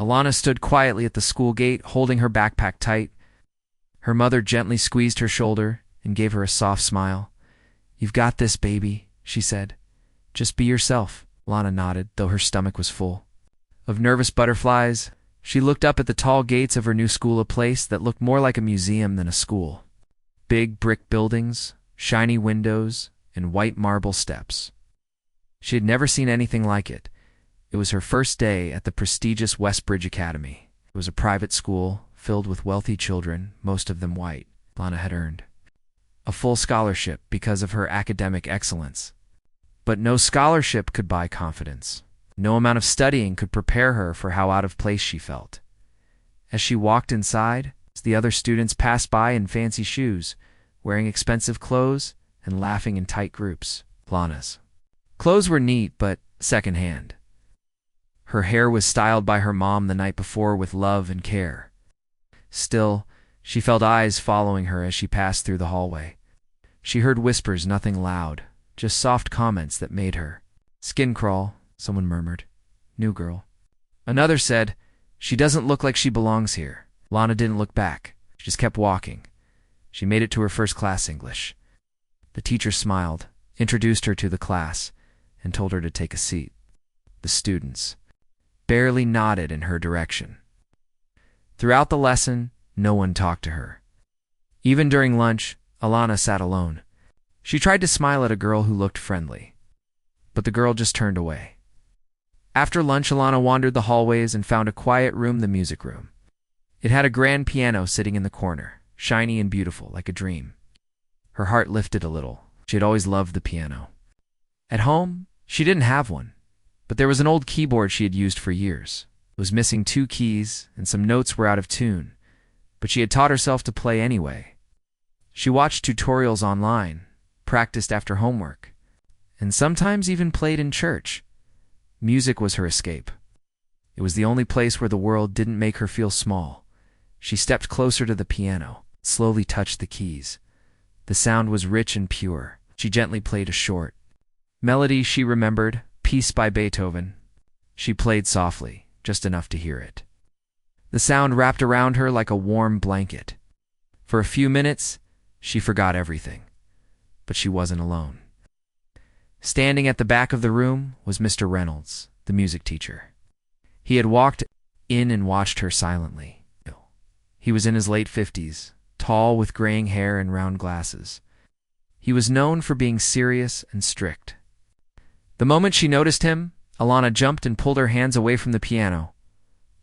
Alana stood quietly at the school gate, holding her backpack tight. Her mother gently squeezed her shoulder and gave her a soft smile. "You've got this, baby," she said. "Just be yourself." Alana nodded, though her stomach was full of nervous butterflies. She looked up at the tall gates of her new school, a place that looked more like a museum than a school. Big brick buildings, shiny windows, and white marble steps. She had never seen anything like it. It was her first day at the prestigious Westbridge Academy. It was a private school filled with wealthy children, most of them white. Alana had earned a full scholarship because of her academic excellence. But no scholarship could buy confidence. No amount of studying could prepare her for how out of place she felt. As she walked inside, the other students passed by in fancy shoes, wearing expensive clothes and laughing in tight groups. Alana's clothes were neat but second-hand. Her hair was styled by her mom the night before with love and care. Still, she felt eyes following her as she passed through the hallway. She heard whispers, nothing loud, just soft comments that made her skin crawl. Someone murmured, "New girl." Another said, "She doesn't look like she belongs here." Alana didn't look back. She just kept walking. She made it to her first class English. The teacher smiled, introduced her to the class, and told her to take a seat. The students barely nodded in her direction. Throughout the lesson, no one talked to her. Even during lunch, Alana sat alone. She tried to smile at a girl who looked friendly, but the girl just turned away. After lunch, Alana wandered the hallways and found a quiet room, the music room. It had a grand piano sitting in the corner, shiny and beautiful, like a dream. Her heart lifted a little. She had always loved the piano. At home, she didn't have one, but there was an old keyboard she had used for years. It was missing 2 keys, and some notes were out of tune, but she had taught herself to play anyway. She watched tutorials online, practiced after homework, and sometimes even played in church. Music was her escape. It was the only place where the world didn't make her feel small. She stepped closer to the piano, slowly touched the keys. The sound was rich and pure. She gently played a short melody she remembered, Piece by Beethoven. She played softly, just enough to hear it. The sound wrapped around her like a warm blanket. For a few minutes, she forgot everything. But she wasn't alone. Standing at the back of the room was Mr. Reynolds, the music teacher. He had walked in and watched her silently. He was in his late 50s, tall with graying hair and round glasses. He was known for being serious and strict. The moment she noticed him, Alana jumped and pulled her hands away from the piano.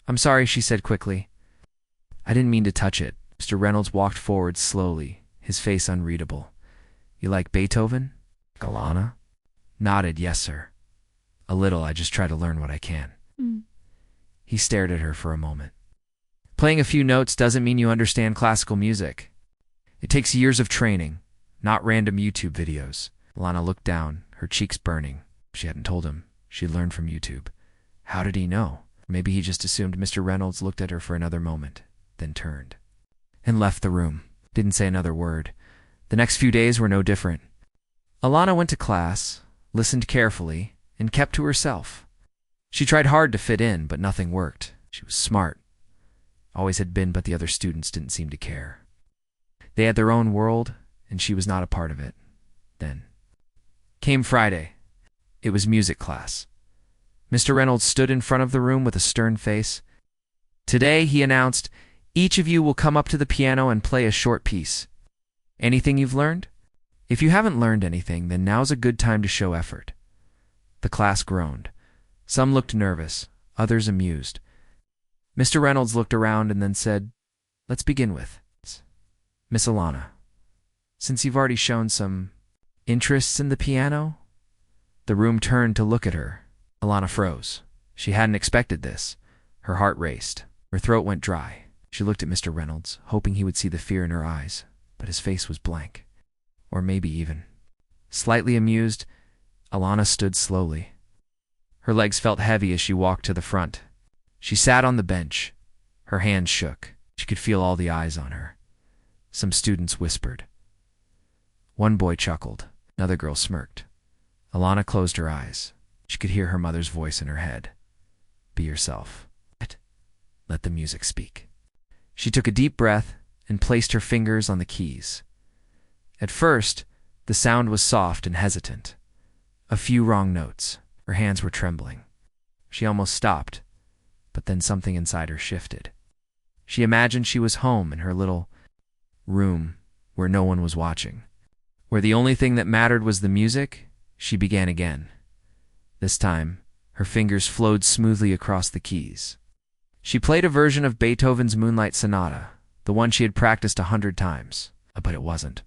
"I'm sorry," she said quickly. "I didn't mean to touch it." Mr. Reynolds walked forward slowly, his face unreadable. "You like Beethoven?" Alana nodded, "Yes, sir. A little. I just try to learn what I can." He stared at her for a moment. "Playing a few notes doesn't mean you understand classical music. It takes years of training, not random YouTube videos." Alana looked down, her cheeks burning. She hadn't told him. She learned from YouTube. How did he know? Maybe he just assumed. Mr. Reynolds looked at her for another moment, then turned and left the room. Didn't say another word. The next few days were no different. Alana went to class, listened carefully, and kept to herself. She tried hard to fit in, but nothing worked. She was smart. Always had been, but the other students didn't seem to care. They had their own world, and she was not a part of it. Then came Friday. It was music class. Mr. Reynolds stood in front of the room with a stern face. "Today," he announced, "each of you will come up to the piano and play a short piece. Anything you've learned? If you haven't learned anything, then now's a good time to show effort." The class groaned. Some looked nervous, others amused. Mr. Reynolds looked around and then said, "Let's begin with Miss Alana. Since you've already shown some interests in the piano." The room turned to look at her. Alana froze. She hadn't expected this. Her heart raced. Her throat went dry. She looked at Mr. Reynolds, hoping he would see the fear in her eyes, but his face was blank. Or maybe even slightly amused. Alana stood slowly. Her legs felt heavy as she walked to the front. She sat on the bench. Her hands shook. She could feel all the eyes on her. Some students whispered. One boy chuckled. Another girl smirked. Alana closed her eyes. She could hear her mother's voice in her head. "Be yourself." Let the music speak. She took a deep breath and placed her fingers on the keys. At first, the sound was soft and hesitant. A few wrong notes. Her hands were trembling. She almost stopped, but then something inside her shifted. She imagined she was home in her little room where no one was watching. Where the only thing that mattered was the music. She began again. This time, her fingers flowed smoothly across the keys. She played a version of Beethoven's Moonlight Sonata, the one she had practiced 100 times. But it wasn't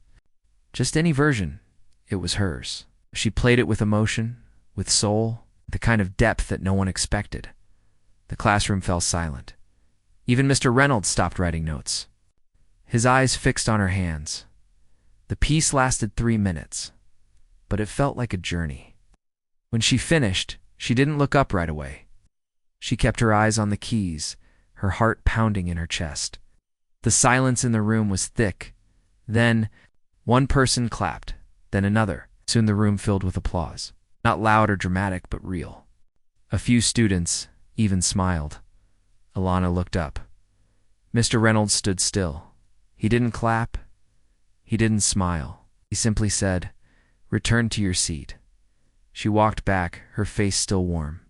just any version. It was hers. She played it with emotion, with soul, the kind of depth that no one expected. The classroom fell silent. Even Mr. Reynolds stopped writing notes. His eyes fixed on her hands. The piece lasted 3 minutes, but it felt like a journey. When she finished, she didn't look up right away. She kept her eyes on the keys, her heart pounding in her chest. The silence in the room was thick. Then, one person clapped, then another. Soon the room filled with applause. Not loud or dramatic, but real. A few students even smiled. Alana looked up. Mr. Reynolds stood still. He didn't clap. He didn't smile. He simply said, "Return to your seat." She walked back, her face still warm.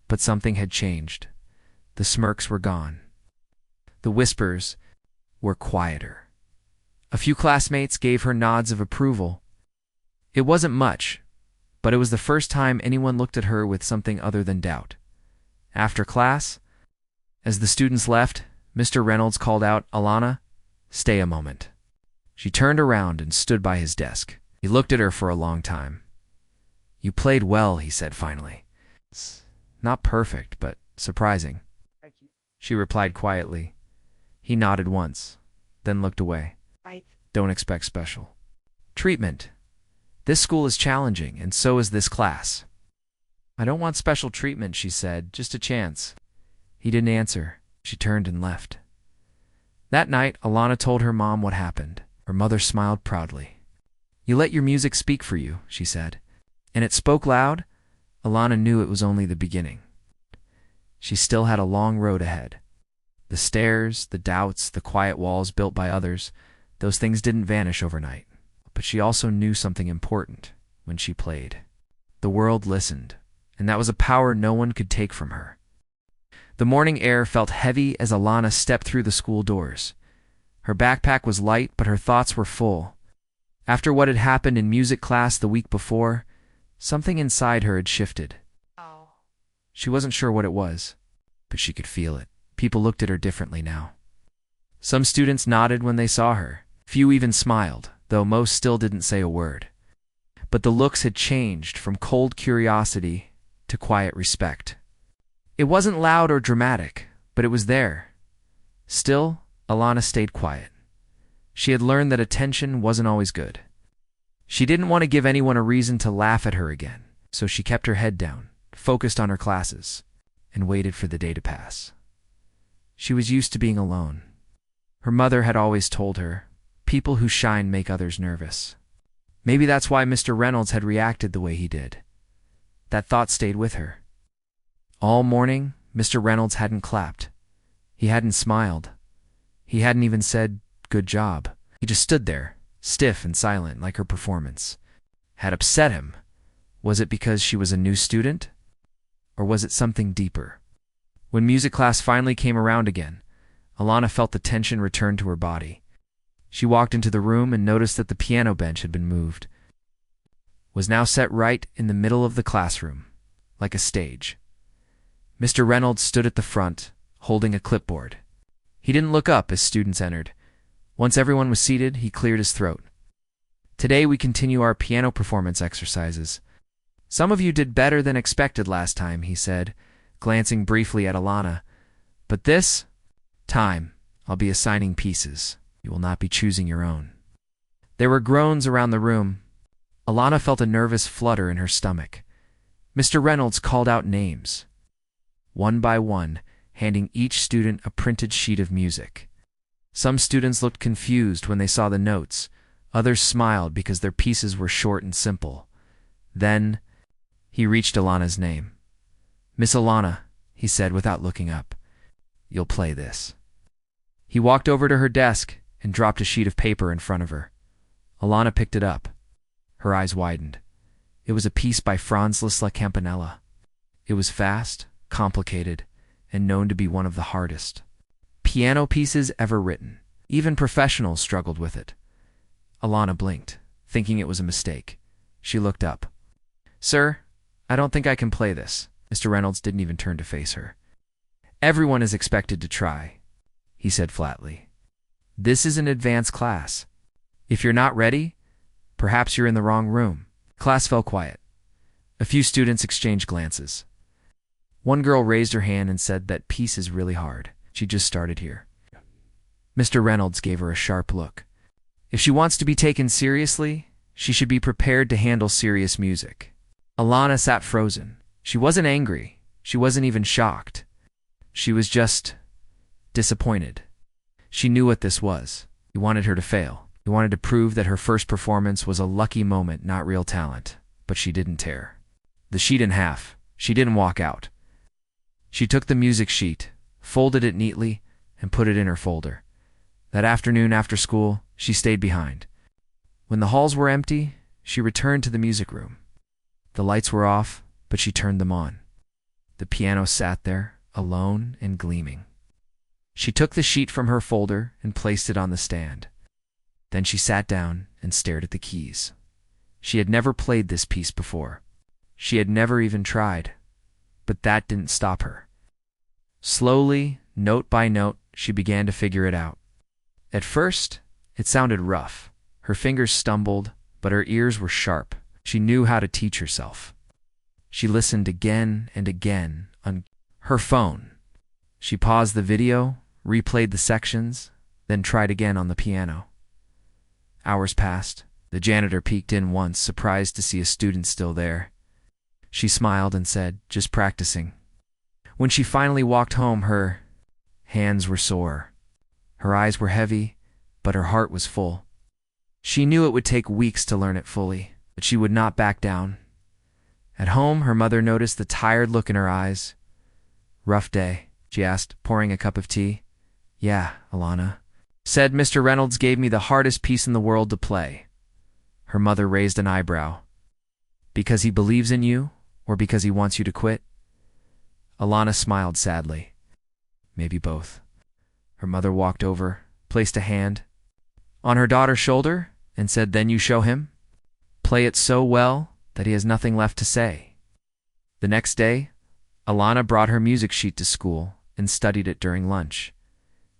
But something had changed. The smirks were gone. The whispers were quieter. A few classmates gave her nods of approval. It wasn't much, but it was the first time anyone looked at her with something other than doubt. After class, as the students left, Mr. Reynolds called out, "Alana, stay a moment." She turned around and stood by his desk. He looked at her for a long time. "You played well," he said finally. "It's not perfect, but surprising." Thank you. She replied quietly. He nodded once, then looked away. Right. "Don't expect special treatment. This school is challenging, and so is this class." "I don't want special treatment," she said, "just a chance." He didn't answer. She turned and left. That night, Alana told her mom what happened. Her mother smiled proudly. "You let your music speak for you," she said. And it spoke loud. Alana knew it was only the beginning. She still had a long road ahead. The stairs, the doubts, the quiet walls built by others, those things didn't vanish overnight. But she also knew something important when she played. The world listened, and that was a power no one could take from her. The morning air felt heavy as Alana stepped through the school doors. Her backpack was light, but her thoughts were full. After what had happened in music class the week before, something inside her had shifted. Oh. She wasn't sure what it was, but she could feel it. People looked at her differently now. Some students nodded when they saw her. Few even smiled, though most still didn't say a word. But the looks had changed from cold curiosity to quiet respect. It wasn't loud or dramatic, but it was there. Still, Alana stayed quiet. She had learned that attention wasn't always good. She didn't want to give anyone a reason to laugh at her again, so she kept her head down, focused on her classes, and waited for the day to pass. She was used to being alone. Her mother had always told her, "People who shine make others nervous." Maybe that's why Mr. Reynolds had reacted the way he did. That thought stayed with her. All morning, Mr. Reynolds hadn't clapped. He hadn't smiled. He hadn't even said, "Good job." He just stood there, stiff and silent, like her performance had upset him. Was it because she was a new student? Or was it something deeper? When music class finally came around again, Alana felt the tension return to her body. She walked into the room and noticed that the piano bench had been moved. Was now set right in the middle of the classroom, like a stage. Mr. Reynolds stood at the front, holding a clipboard. He didn't look up as students entered. Once everyone was seated, he cleared his throat. "Today we continue our piano performance exercises. Some of you did better than expected last time," he said, glancing briefly at Alana. "But this time, I'll be assigning pieces. You will not be choosing your own." There were groans around the room. Alana felt a nervous flutter in her stomach. Mr. Reynolds called out names, one by one, handing each student a printed sheet of music. Some students looked confused when they saw the notes. Others smiled because their pieces were short and simple. Then, he reached Alana's name. "Miss Alana," he said without looking up. You'll play this." He walked over to her desk and dropped a sheet of paper in front of her. Alana picked it up. Her eyes widened. It was a piece by Franz Liszt Campanella. It was fast, complicated, and known to be one of the hardest piano pieces ever written. Even professionals struggled with it. Alana blinked, thinking it was a mistake. She looked up. "Sir, I don't think I can play this." Mr. Reynolds didn't even turn to face her. "Everyone is expected to try," he said flatly. "This is an advanced class. If you're not ready, perhaps you're in the wrong room." Class fell quiet. A few students exchanged glances. One girl raised her hand and said that piece is really hard. She just started here. Mr. Reynolds gave her a sharp look. If she wants to be taken seriously, she should be prepared to handle serious music. Alana sat frozen. She wasn't angry. She wasn't even shocked. She was just disappointed. She knew what this was. He wanted her to fail. He wanted to prove that her first performance was a lucky moment, not real talent. But she didn't tear the sheet in half. She didn't walk out. She took the music sheet, folded it neatly, and put it in her folder. That afternoon after school, she stayed behind. When the halls were empty, she returned to the music room. The lights were off, but she turned them on. The piano sat there, alone and gleaming. She took the sheet from her folder and placed it on the stand. Then she sat down and stared at the keys. She had never played this piece before. She had never even tried. But that didn't stop her. Slowly, note by note, she began to figure it out. At first, it sounded rough. Her fingers stumbled, but her ears were sharp. She knew how to teach herself. She listened again and again on her phone. She paused the video, replayed the sections, then tried again on the piano. Hours passed. The janitor peeked in once, surprised to see a student still there. She smiled and said, "Just practicing." When she finally walked home, her hands were sore. Her eyes were heavy, but her heart was full. She knew it would take weeks to learn it fully, but she would not back down. At home, her mother noticed the tired look in her eyes. "Rough day?" she asked, pouring a cup of tea. "Yeah, Alana," said. "Mr. Reynolds gave me the hardest piece in the world to play." Her mother raised an eyebrow. "Because he believes in you, or because he wants you to quit?" Alana smiled sadly. "Maybe both." Her mother walked over, placed a hand on her daughter's shoulder, and said, "Then you show him. Play it so well that he has nothing left to say." The next day, Alana brought her music sheet to school and studied it during lunch.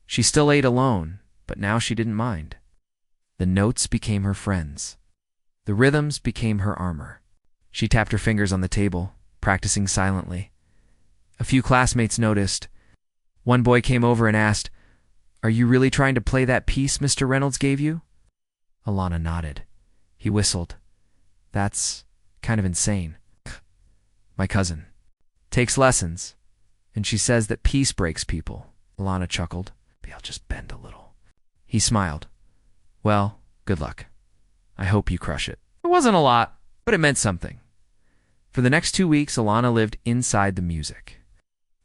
She still ate alone, but now she didn't mind. The notes became her friends. The rhythms became her armor. She tapped her fingers on the table, practicing silently. A few classmates noticed. One boy came over and asked, "Are you really trying to play that piece Mr. Reynolds gave you?" Alana nodded. He whistled. "That's kind of insane. My cousin takes lessons, and she says that peace breaks people." Alana chuckled. "Maybe I'll just bend a little." He smiled. "Well, good luck. I hope you crush it." It wasn't a lot, but it meant something. For the next 2 weeks, Alana lived inside the music.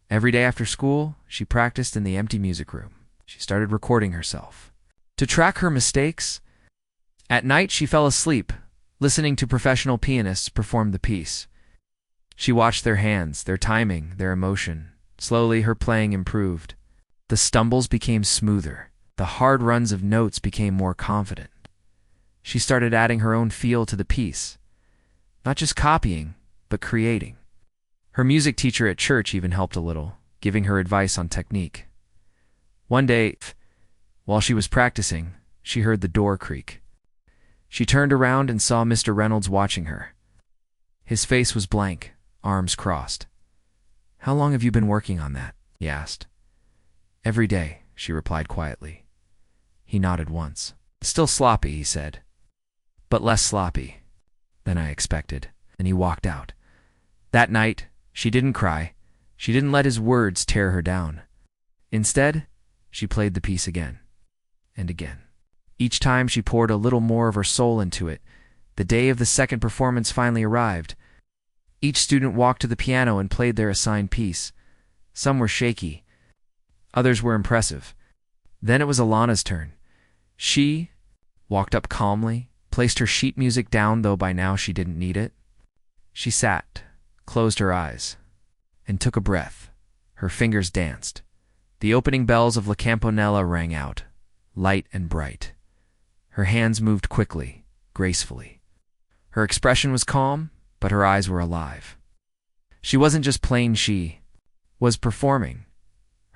Every day after school, she practiced in the empty music room. She started recording herself to track her mistakes. At night, she fell asleep, listening to professional pianists perform the piece. She watched their hands, their timing, their emotion. Slowly, her playing improved. The stumbles became smoother. The hard runs of notes became more confident. She started adding her own feel to the piece, not just copying, but creating. Her music teacher at church even helped a little, giving her advice on technique. One day, while she was practicing, she heard the door creak. She turned around and saw Mr. Reynolds watching her. His face was blank, arms crossed. "How long have you been working on that?" he asked. "Every day," she replied quietly. He nodded once. "Still sloppy," he said, "but less sloppy than I expected." And he walked out. That night, she didn't cry. She didn't let his words tear her down. Instead, she played the piece again and again. Each time she poured a little more of her soul into it. The day of the second performance finally arrived. Each student walked to the piano and played their assigned piece. Some were shaky. Others were impressive. Then it was Alana's turn. She walked up calmly, placed her sheet music down, though by now she didn't need it. She sat, closed her eyes, and took a breath. Her fingers danced. The opening bells of La Campanella rang out, light and bright. Her hands moved quickly, gracefully. Her expression was calm, but her eyes were alive. She wasn't just playing, she was performing.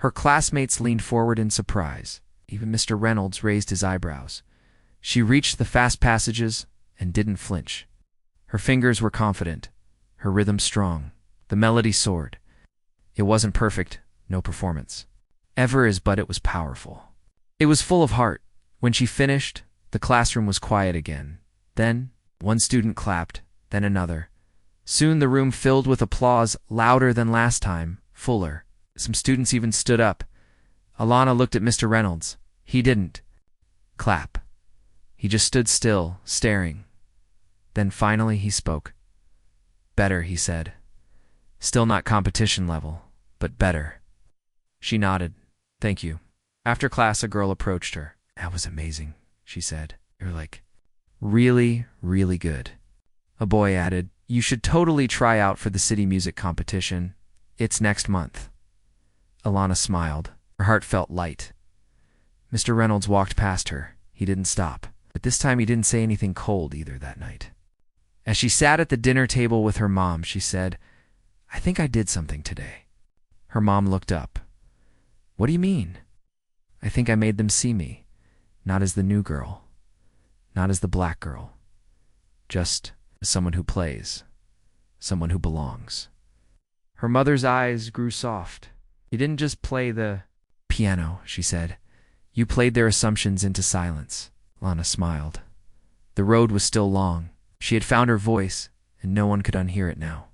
Her classmates leaned forward in surprise. Even Mr. Reynolds raised his eyebrows. She reached the fast passages and didn't flinch. Her fingers were confident, her rhythm strong. The melody soared. It wasn't perfect, no performance ever is, but it was powerful. It was full of heart. When she finished, the classroom was quiet again. Then, one student clapped, then another. Soon the room filled with applause, louder than last time, fuller. Some students even stood up. Alana looked at Mr. Reynolds. He didn't clap. He just stood still, staring. Then finally he spoke. "Better," he said. "Still not competition level, but better." She nodded. "Thank you." After class, a girl approached her. "That was amazing," she said. "You're like, really, really good." A boy added, "You should totally try out for the city music competition. It's next month." Alana smiled. Her heart felt light. Mr. Reynolds walked past her. He didn't stop. But this time he didn't say anything cold either that night. As she sat at the dinner table with her mom, she said, "I think I did something today." Her mom looked up. "What do you mean?" "I think I made them see me, not as the new girl, not as the black girl, just as someone who plays, someone who belongs." Her mother's eyes grew soft. "You didn't just play the piano," she said. "You played their assumptions into silence." Lana smiled. The road was still long. She had found her voice, and no one could unhear it now.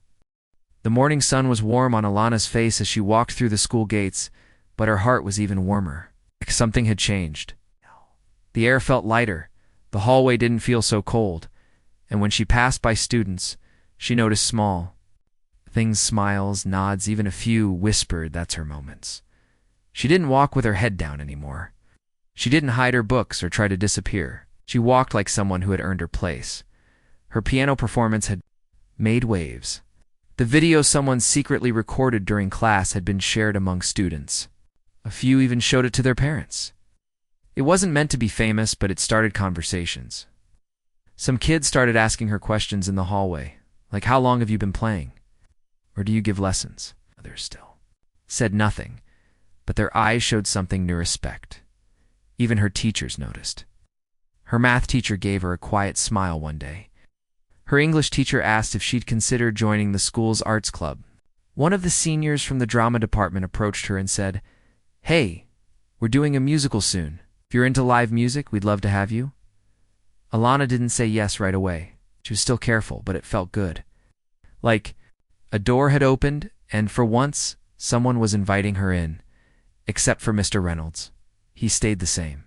The morning sun was warm on Alana's face as she walked through the school gates, but her heart was even warmer. Like something had changed. The air felt lighter. The hallway didn't feel so cold. And when she passed by students, she noticed small things, smiles, nods, even a few whispered, "That's her" moments. She didn't walk with her head down anymore. She didn't hide her books or try to disappear. She walked like someone who had earned her place. Her piano performance had made waves. The video someone secretly recorded during class had been shared among students. A few even showed it to their parents. It wasn't meant to be famous, but it started conversations. Some kids started asking her questions in the hallway, like, "How long have you been playing?" Or, "Do you give lessons?" Others still said nothing, but their eyes showed something new: respect. Even her teachers noticed. Her math teacher gave her a quiet smile one day. Her English teacher asked if she'd consider joining the school's arts club. One of the seniors from the drama department approached her and said, "Hey, we're doing a musical soon. If you're into live music, we'd love to have you." Alana didn't say yes right away. She was still careful, but it felt good. Like a door had opened, and for once, someone was inviting her in, except for Mr. Reynolds. He stayed the same.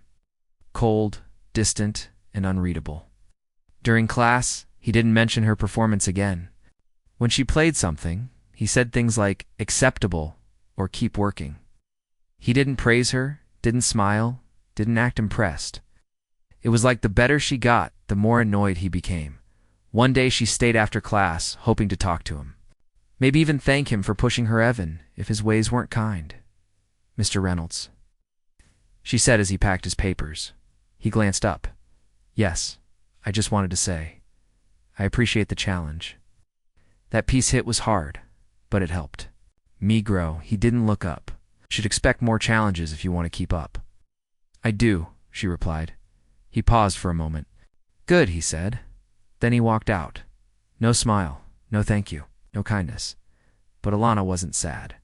Cold, distant, and unreadable. During class, he didn't mention her performance again. When she played something, he said things like "acceptable" or "keep working." He didn't praise her, didn't smile, didn't act impressed. It was like the better she got, the more annoyed he became. One day she stayed after class, hoping to talk to him. Maybe even thank him for pushing her even, if his ways weren't kind. "Mr. Reynolds," she said as he packed his papers. He glanced up. "Yes, I just wanted to say, I appreciate the challenge. That piece hit was hard, but it helped me grow." He didn't look up. "Should expect more challenges if you want to keep up." "I do," she replied. He paused for a moment. "Good," he said. Then he walked out. No smile, no thank you, no kindness. But Alana wasn't sad.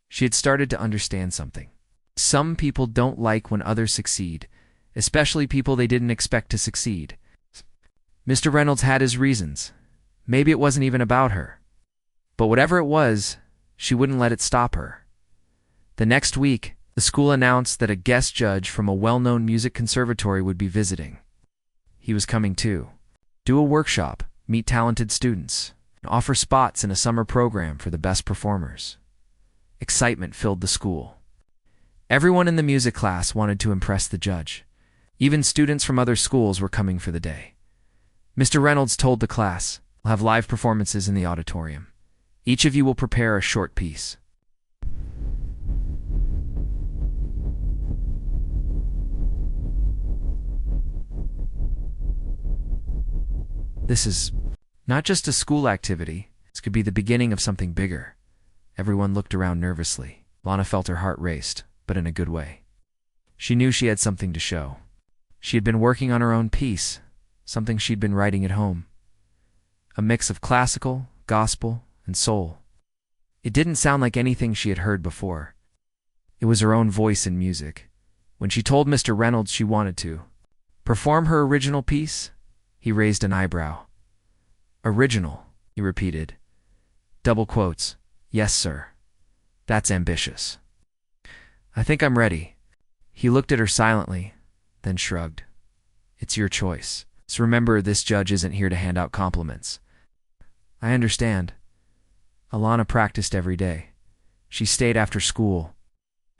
She had started to understand something. Some people don't like when others succeed, especially people they didn't expect to succeed. Mr. Reynolds had his reasons. Maybe it wasn't even about her. But whatever it was, she wouldn't let it stop her. The next week, the school announced that a guest judge from a well-known music conservatory would be visiting. He was coming too. Do a workshop, meet talented students, and offer spots in a summer program for the best performers. Excitement filled the school. Everyone in the music class wanted to impress the judge. Even students from other schools were coming for the day. Mr. Reynolds told the class, "We'll have live performances in the auditorium. Each of you will prepare a short piece." This is not just a school activity. This could be the beginning of something bigger. Everyone looked around nervously. Lana felt her heart raced, but in a good way. She knew she had something to show. She had been working on her own piece, something she'd been writing at home. A mix of classical, gospel, and soul. It didn't sound like anything she had heard before. It was her own voice and music. When she told Mr. Reynolds she wanted to perform her original piece, he raised an eyebrow. "Original," he repeated. Double quotes. "Yes, sir. That's ambitious." "I think I'm ready." He looked at her silently, then shrugged. "It's your choice. So remember, this judge isn't here to hand out compliments." "I understand." Alana practiced every day. She stayed after school.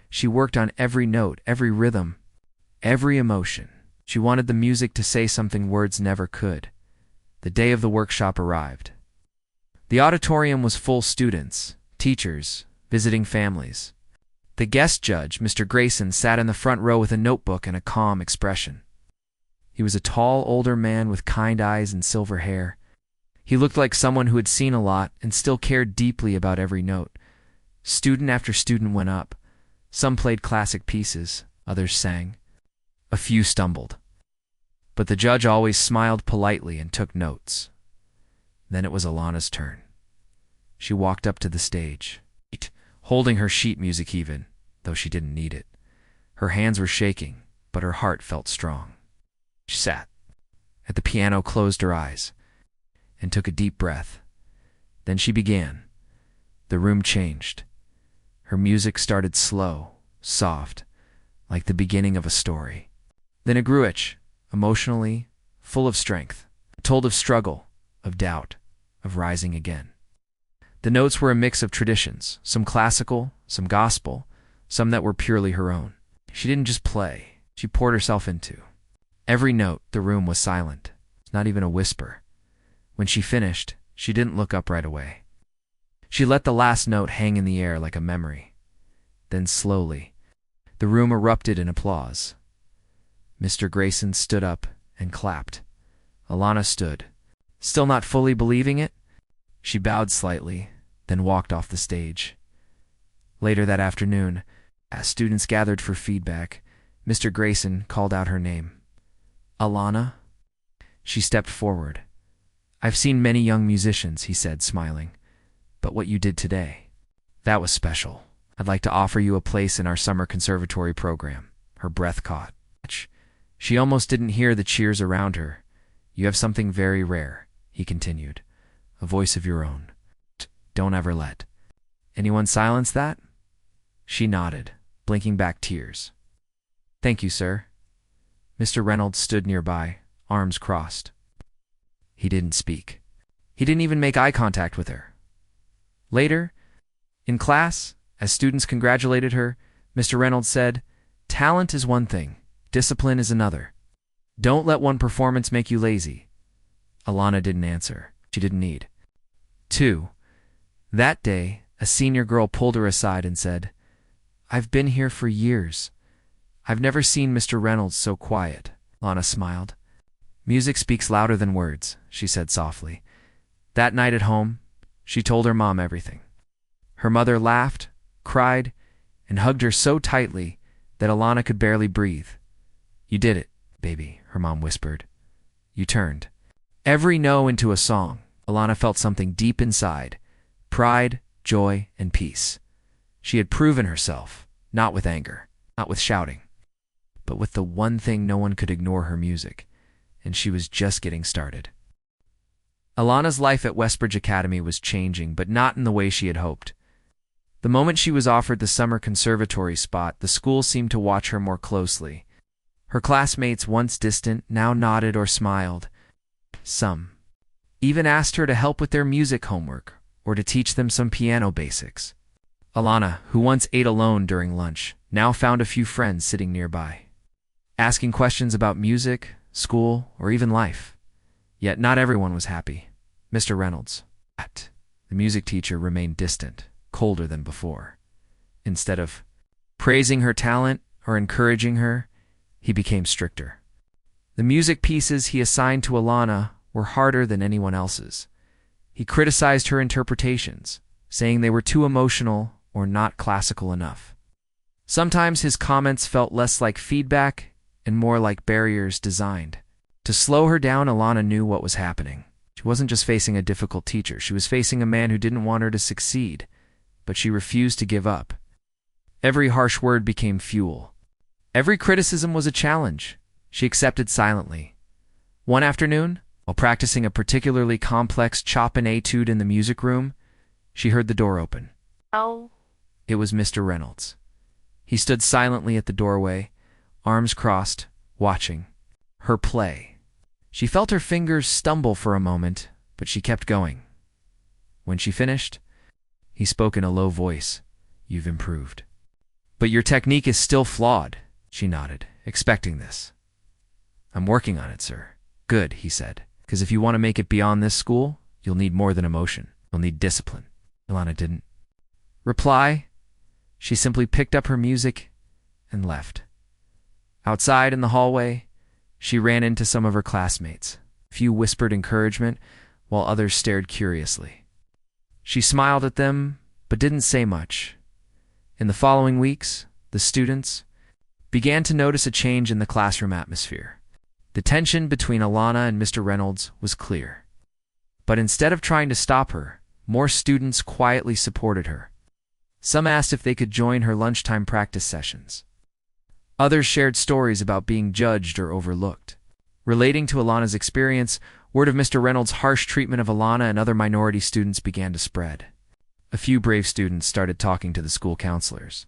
She worked on every note, every rhythm, every emotion. She wanted the music to say something words never could. The day of the workshop arrived. The auditorium was full students, teachers, visiting families. The guest judge, Mr. Grayson, sat in the front row with a notebook and a calm expression. He was a tall, older man with kind eyes and silver hair. He looked like someone who had seen a lot and still cared deeply about every note. Student after student went up. Some played classic pieces, others sang. A few stumbled. But the judge always smiled politely and took notes. Then it was Alana's turn. She walked up to the stage, holding her sheet music even, though she didn't need it. Her hands were shaking, but her heart felt strong. She sat at the piano, closed her eyes, and took a deep breath. Then she began. The room changed. Her music started slow, soft, like the beginning of a story. Then it grew rich, emotionally, full of strength. It told of struggle, of doubt, of rising again. The notes were a mix of traditions, some classical, some gospel, some that were purely her own. She didn't just play, she poured herself into. Every note, the room was silent, not even a whisper. When she finished, she didn't look up right away. She let the last note hang in the air like a memory. Then slowly, the room erupted in applause. Mr. Grayson stood up and clapped. Alana stood, still not fully believing it. She bowed slightly, then walked off the stage. Later that afternoon, as students gathered for feedback, Mr. Grayson called out her name. "Alana?" She stepped forward. "I've seen many young musicians," he said, smiling. "But what you did today, that was special. I'd like to offer you a place in our summer conservatory program." Her breath caught. She almost didn't hear the cheers around her. "You have something very rare," he continued. "A voice of your own. Don't ever let anyone silence that." She nodded, blinking back tears. "Thank you, sir." Mr. Reynolds stood nearby, arms crossed. He didn't speak. He didn't even make eye contact with her. Later, in class, as students congratulated her, Mr. Reynolds said, "Talent is one thing, discipline is another. Don't let one performance make you lazy." Alana didn't answer. She didn't need to. That day, a senior girl pulled her aside and said, "I've been here for years. I've never seen Mr. Reynolds so quiet." Alana smiled. "Music speaks louder than words," she said softly. That night at home, she told her mom everything. Her mother laughed, cried, and hugged her so tightly that Alana could barely breathe. "You did it, baby," her mom whispered. "You turned every no into a song." Alana felt something deep inside, pride, joy, and peace. She had proven herself, not with anger, not with shouting, but with the one thing no one could ignore: her music, and she was just getting started. Alana's life at Westbridge Academy was changing, but not in the way she had hoped. The moment she was offered the summer conservatory spot, the school seemed to watch her more closely. Her classmates, once distant, now nodded or smiled. Some even asked her to help with their music homework or to teach them some piano basics. Alana, who once ate alone during lunch, now found a few friends sitting nearby, asking questions about music, school, or even life. Yet not everyone was happy. Mr. Reynolds, the music teacher, remained distant, colder than before. Instead of praising her talent or encouraging her, he became stricter. The music pieces he assigned to Alana were harder than anyone else's. He criticized her interpretations, saying they were too emotional or not classical enough. Sometimes his comments felt less like feedback and more like barriers designed to slow her down. Alana knew what was happening. She wasn't just facing a difficult teacher. She was facing a man who didn't want her to succeed, but she refused to give up. Every harsh word became fuel. Every criticism was a challenge. She accepted silently. One afternoon, while practicing a particularly complex Chopin etude in the music room, she heard the door open. Oh. It was Mr. Reynolds. He stood silently at the doorway, arms crossed, watching her play. She felt her fingers stumble for a moment, but she kept going. When she finished, he spoke in a low voice. "You've improved. But your technique is still flawed." She nodded, expecting this. "I'm working on it, sir." "Good," he said, "because if you want to make it beyond this school, you'll need more than emotion. You'll need discipline." Alana didn't reply. She simply picked up her music and left. Outside in the hallway, she ran into some of her classmates. A few whispered encouragement, while others stared curiously. She smiled at them, but didn't say much. In the following weeks, the students began to notice a change in the classroom atmosphere. The tension between Alana and Mr. Reynolds was clear. But instead of trying to stop her, more students quietly supported her. Some asked if they could join her lunchtime practice sessions. Others shared stories about being judged or overlooked. Relating to Alana's experience, word of Mr. Reynolds' harsh treatment of Alana and other minority students began to spread. A few brave students started talking to the school counselors.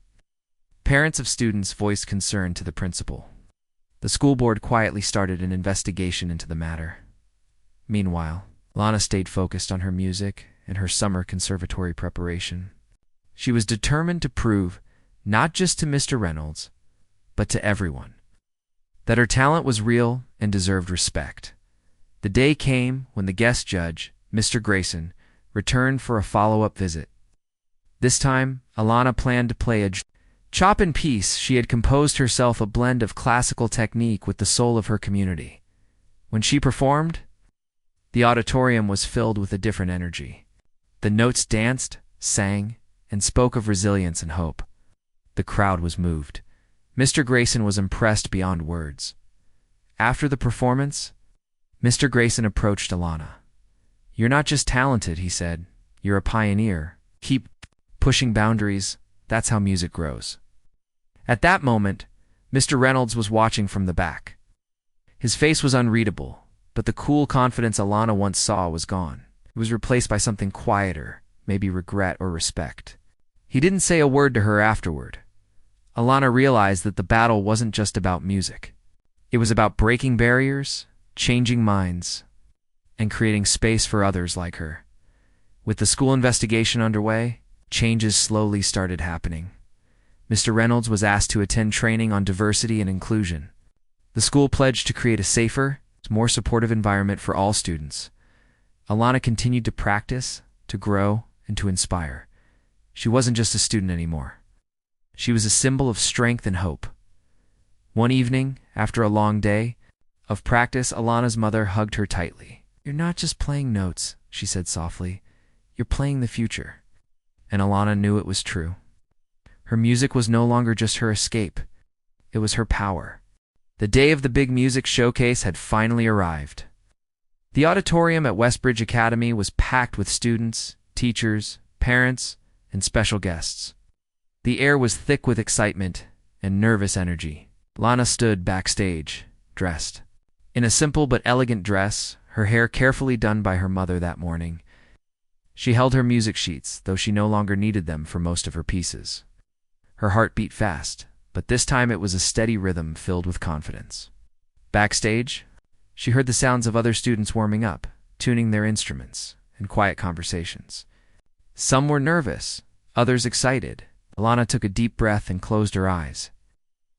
Parents of students voiced concern to the principal. The school board quietly started an investigation into the matter. Meanwhile, Alana stayed focused on her music and her summer conservatory preparation. She was determined to prove, not just to Mr. Reynolds, but to everyone, that her talent was real and deserved respect. The day came when the guest judge, Mr. Grayson, returned for a follow-up visit. This time, Alana planned to play a Chopin piece she had composed herself, a blend of classical technique with the soul of her community. When she performed, the auditorium was filled with a different energy. The notes danced, sang, and spoke of resilience and hope. The crowd was moved. Mr. Grayson was impressed beyond words. After the performance, Mr. Grayson approached Alana. "You're not just talented," he said. "You're a pioneer. Keep pushing boundaries. That's how music grows." At that moment, Mr. Reynolds was watching from the back. His face was unreadable, but the cool confidence Alana once saw was gone. It was replaced by something quieter, maybe regret or respect. He didn't say a word to her afterward. Alana realized that the battle wasn't just about music. It was about breaking barriers, changing minds, and creating space for others like her. With the school investigation underway, changes slowly started happening. Mr. Reynolds was asked to attend training on diversity and inclusion. The school pledged to create a safer, more supportive environment for all students. Alana continued to practice, to grow, and to inspire. She wasn't just a student anymore. She was a symbol of strength and hope. One evening, after a long day of practice, Alana's mother hugged her tightly. "You're not just playing notes," she said softly. "You're playing the future." And Alana knew it was true. Her music was no longer just her escape. It was her power. The day of the big music showcase had finally arrived. The auditorium at Westbridge Academy was packed with students, teachers, parents, and special guests. The air was thick with excitement and nervous energy. Lana stood backstage, dressed in a simple but elegant dress, her hair carefully done by her mother that morning. She held her music sheets, though she no longer needed them for most of her pieces. Her heart beat fast, but this time it was a steady rhythm filled with confidence. Backstage, she heard the sounds of other students warming up, tuning their instruments, and quiet conversations. Some were nervous, others excited, Alana took a deep breath and closed her eyes.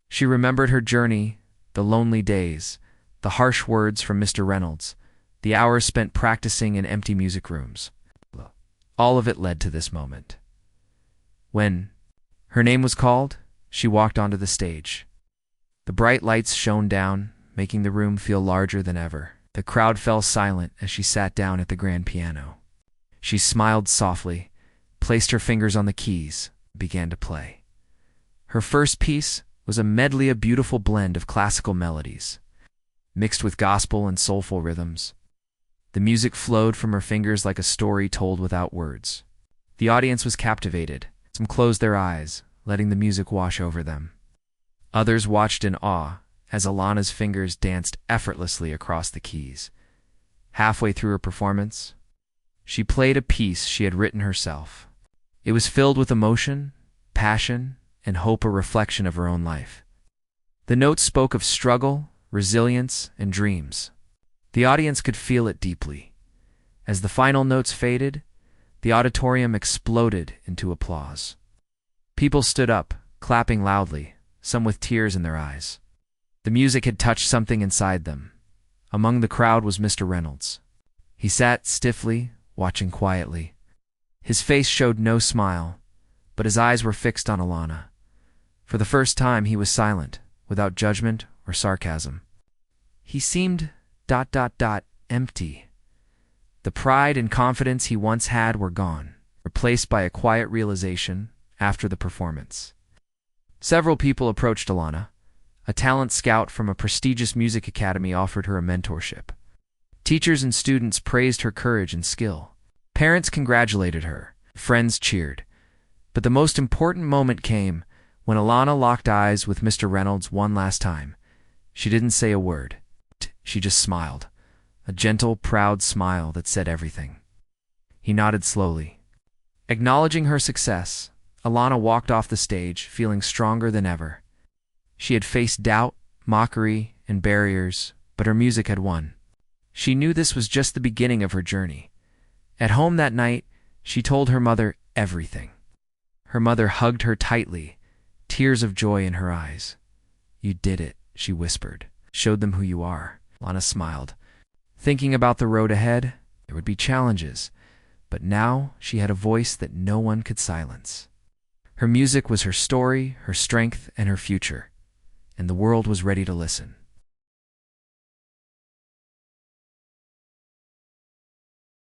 She remembered her journey, the lonely days, the harsh words from Mr. Reynolds, the hours spent practicing in empty music rooms. All of it led to this moment. When her name was called, she walked onto the stage. The bright lights shone down, making the room feel larger than ever. The crowd fell silent as she sat down at the grand piano. She smiled softly, placed her fingers on the keys, and began to play. Her first piece was a medley, a beautiful blend of classical melodies, mixed with gospel and soulful rhythms. The music flowed from her fingers like a story told without words. The audience was captivated. Some closed their eyes, letting the music wash over them. Others watched in awe as Alana's fingers danced effortlessly across the keys. Halfway through her performance, she played a piece she had written herself. It was filled with emotion, passion, and hope, a reflection of her own life. The notes spoke of struggle, resilience, and dreams. The audience could feel it deeply. As the final notes faded, the auditorium exploded into applause. People stood up, clapping loudly, some with tears in their eyes. The music had touched something inside them. Among the crowd was Mr. Reynolds. He sat stiffly, watching quietly. His face showed no smile, but his eyes were fixed on Alana. For the first time, he was silent, without judgment or sarcasm. He seemed ... empty. The pride and confidence he once had were gone, replaced by a quiet realization after the performance. Several people approached Alana. A talent scout from a prestigious music academy offered her a mentorship. Teachers and students praised her courage and skill. Parents congratulated her. Friends cheered. But the most important moment came when Alana locked eyes with Mr. Reynolds one last time. She didn't say a word. She just smiled. A gentle, proud smile that said everything. He nodded slowly. Acknowledging her success, Alana walked off the stage, feeling stronger than ever. She had faced doubt, mockery, and barriers, but her music had won. She knew this was just the beginning of her journey. At home that night, she told her mother everything. Her mother hugged her tightly, tears of joy in her eyes. "You did it," she whispered. "Showed them who you are." Alana smiled. Thinking about the road ahead, there would be challenges, but now she had a voice that no one could silence. Her music was her story, her strength, and her future, and the world was ready to listen.